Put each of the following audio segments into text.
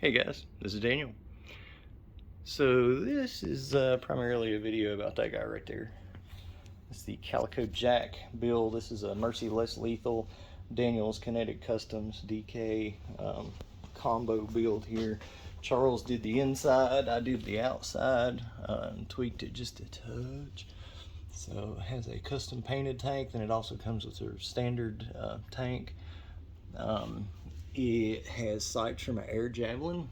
Hey guys, this is Daniel. So this is primarily a video about that guy right there. It's the Calico Jack build. This is a Mercy Less Lethal Daniel's Kinetic Customs DK combo build here. Charles did the inside, I did the outside, and tweaked it just a touch. So it has a custom painted tank, then it also comes with a standard tank. It has sights from an air javelin.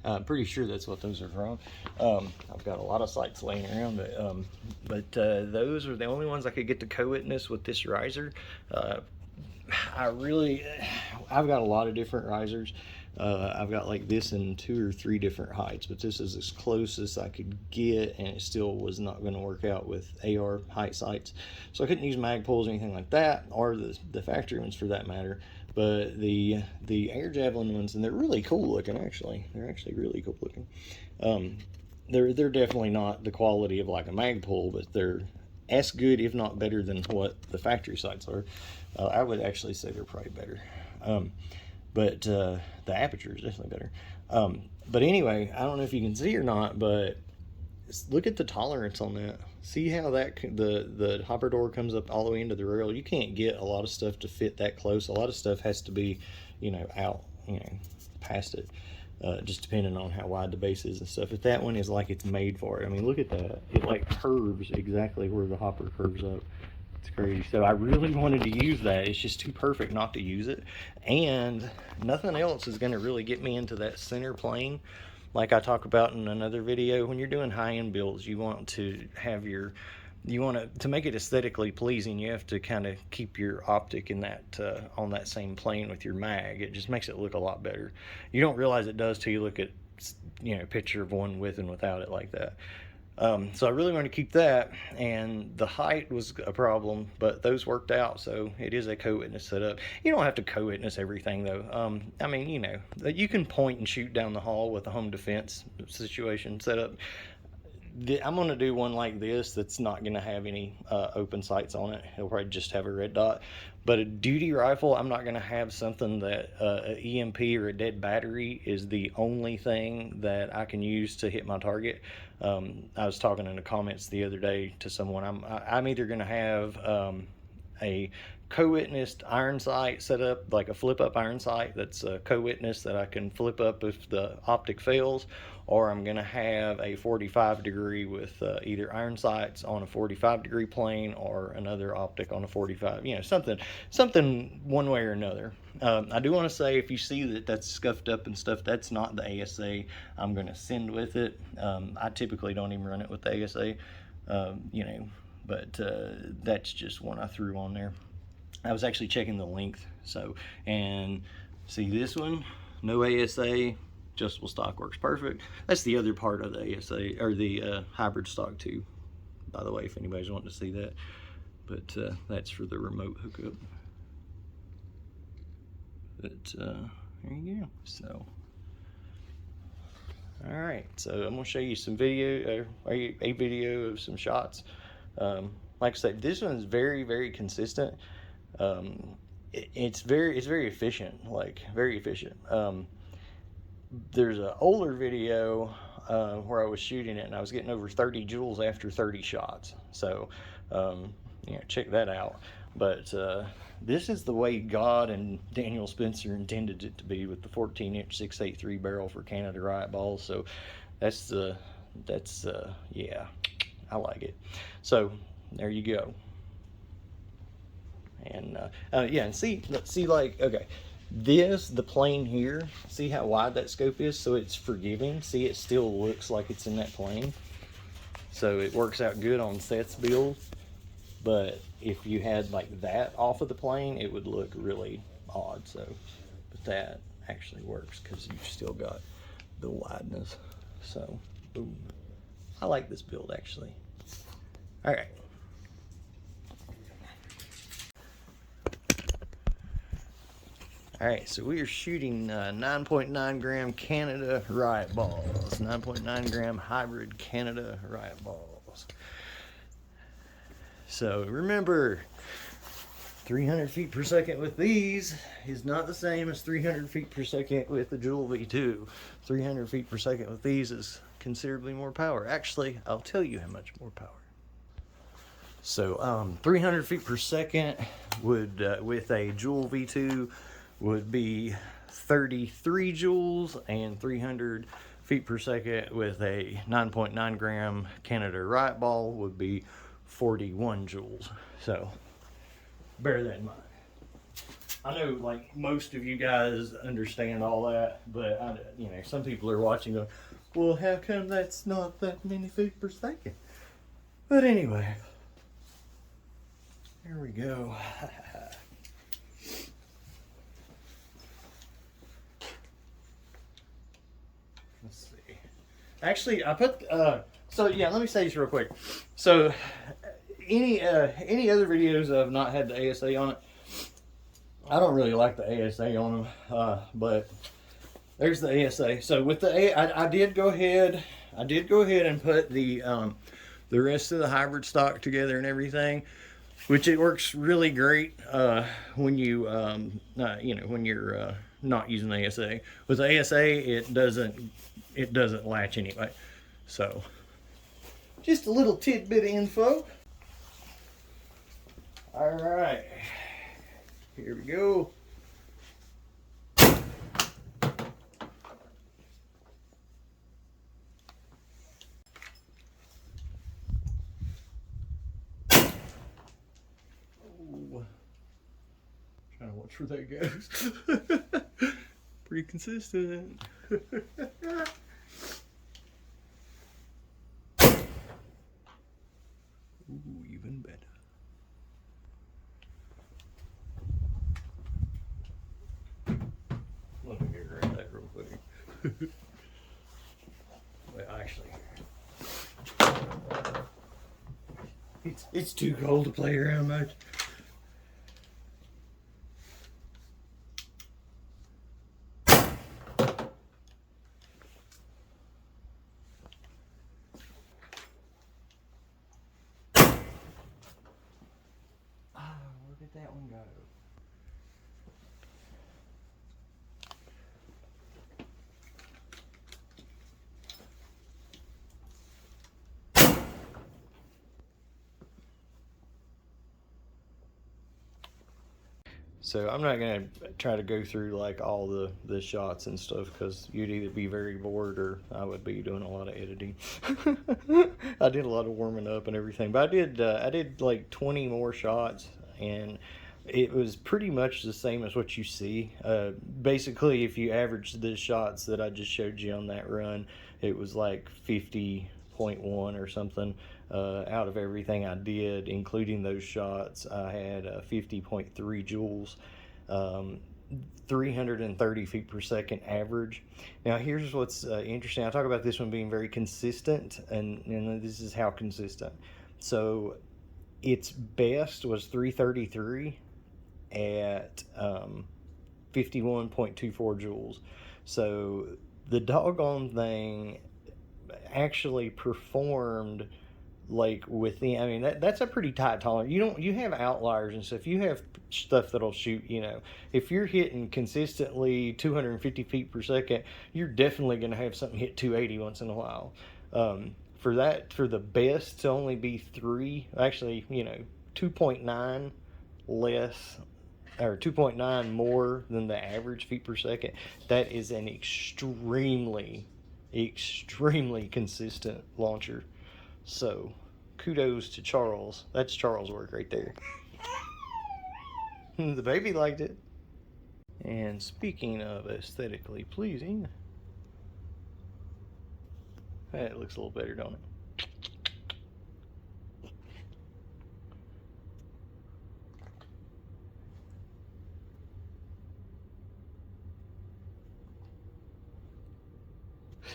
I'm pretty sure that's what those are from. I've got a lot of sights laying around, but those are the only ones I could get to co-witness with this riser. I've got a lot of different risers. I've got like this in 2 or 3 different heights, but this is as close as I could get, and it still was not going to work out with AR height sights. So I couldn't use mag poles or anything like that, or the factory ones for that matter. But the air javelin ones, and they're really cool looking actually. They're actually really cool looking. They're definitely not the quality of like a mag pole, but they're as good, if not better, than what the factory sights are. I would actually say they're probably better. But the aperture is definitely better. But anyway, I don't know if you can see or not, but look at the tolerance on that. See how that the hopper door comes up all the way into the rail. You can't get a lot of stuff to fit that close. A lot of stuff has to be, out, past it, just depending on how wide the base is and stuff. But that one is like it's made for it. I mean, look at that. It like curves exactly where the hopper curves up. It's crazy. So I really wanted to use that. It's just too perfect not to use it. And nothing else is going to really get me into that center plane. Like I talk about in another video, when you're doing high-end builds, you want to have to make it aesthetically pleasing, you have to kind of keep your optic in that on that same plane with your mag. It just makes it look a lot better. You don't realize it does till you look at a picture of one with and without it like that. So I really wanted to keep that, and the height was a problem, but those worked out, so it is a co-witness setup. You don't have to co-witness everything though. I mean, you can point and shoot down the hall with a home defense situation set up. I'm going to do one like this that's not going to have any open sights on it. It'll probably just have a red dot. But a duty rifle, I'm not going to have something that an EMP or a dead battery is the only thing that I can use to hit my target. I was talking in the comments the other day to someone. I'm either going to have a co-witnessed iron sight set up, like a flip-up iron sight that's a co-witness that I can flip up if the optic fails, or I'm going to have a 45 degree with either iron sights on a 45 degree plane or another optic on a 45, something one way or another. I do want to say, if you see that that's scuffed up and stuff, that's not the ASA I'm going to send with it. I typically don't even run it with the ASA, but that's just one I threw on there. I was actually checking the length, and see this one, no ASA, adjustable stock works perfect. That's the other part of the ASA, or the hybrid stock too, by the way, if anybody's wanting to see that. But that's for the remote hookup. But there you go. So, all right, so I'm gonna show you some video, a video of some shots. Like I said, this one's very, very consistent. It's very efficient, like very efficient. There's an older video where I was shooting it and I was getting over 30 joules after 30 shots. So, check that out. But this is the way God and Daniel Spencer intended it to be, with the 14-inch 683 barrel for Canada Riot balls. So yeah, I like it. So there you go. And yeah, and see like, okay, the plane here, see how wide that scope is, so it's forgiving. See, it still looks like it's in that plane, so it works out good on Seth's build. But if you had like that off of the plane, it would look really odd. So, but that actually works because you've still got the wideness. So boom, I like this build actually. All right. All right, so we are shooting 9.9 gram Canada Riot balls, 9.9 gram hybrid Canada Riot balls. So remember, 300 feet per second with these is not the same as 300 feet per second with the Joule V2. 300 feet per second with these is considerably more power. Actually, I'll tell you how much more power. So 300 feet per second would, with a Joule V2, would be 33 joules, and 300 feet per second with a 9.9 gram Canada Riot ball would be 41 joules. So bear that in mind. I know, like, most of you guys understand all that, but you know, some people are watching going, well, how come that's not that many feet per second? But anyway, here we go. Let's see. Actually, I put so yeah, let me say this real quick. So any other videos I've not had the ASA on it, I don't really like the ASA on them, but there's the ASA. So with the I did go ahead and put the rest of the hybrid stock together and everything, which it works really great when you you know, when you're not using the ASA. With the ASA, it doesn't latch anyway. So just a little tidbit of info. All right, here we go. Trying to watch where that goes. Pretty consistent. Ooh, even better. Let me get rid of that real quick. Well, actually, it's too cold to play around much. Look at that one go. So I'm not going to try to go through like all the shots and stuff, because you'd either be very bored or I would be doing a lot of editing. I did a lot of warming up and everything, but I did like 20 more shots, and it was pretty much the same as what you see. Basically, if you average the shots that I just showed you on that run, it was like 50.1 or something. Out of everything I did, including those shots, I had 50.3 joules, 330 feet per second average. Now, here's what's interesting. I talk about this one being very consistent, and this is how consistent. So its best was 333 at 51.24 joules. So the doggone thing actually performed like within, I mean, that's a pretty tight tolerance. You have outliers and stuff. You have stuff that'll shoot, you know, if you're hitting consistently 250 feet per second, you're definitely going to have something hit 280 once in a while. For the best to only be 2.9 less, or 2.9 more than the average feet per second, that is an extremely consistent launcher. So kudos to Charles. That's Charles' work right there. The baby liked it. And speaking of aesthetically pleasing, that looks a little better, don't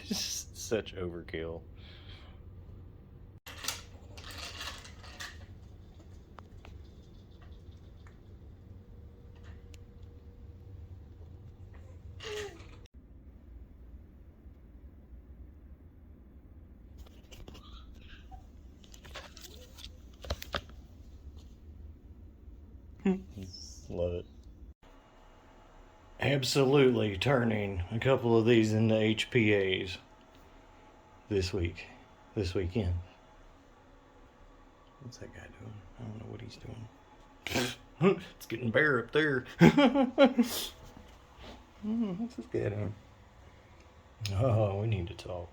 it? Such overkill. Love it. Absolutely turning a couple of these into HPAs this weekend. What's that guy doing? I don't know what he's doing. It's getting bare up there. What's this guy doing? Oh, we need to talk.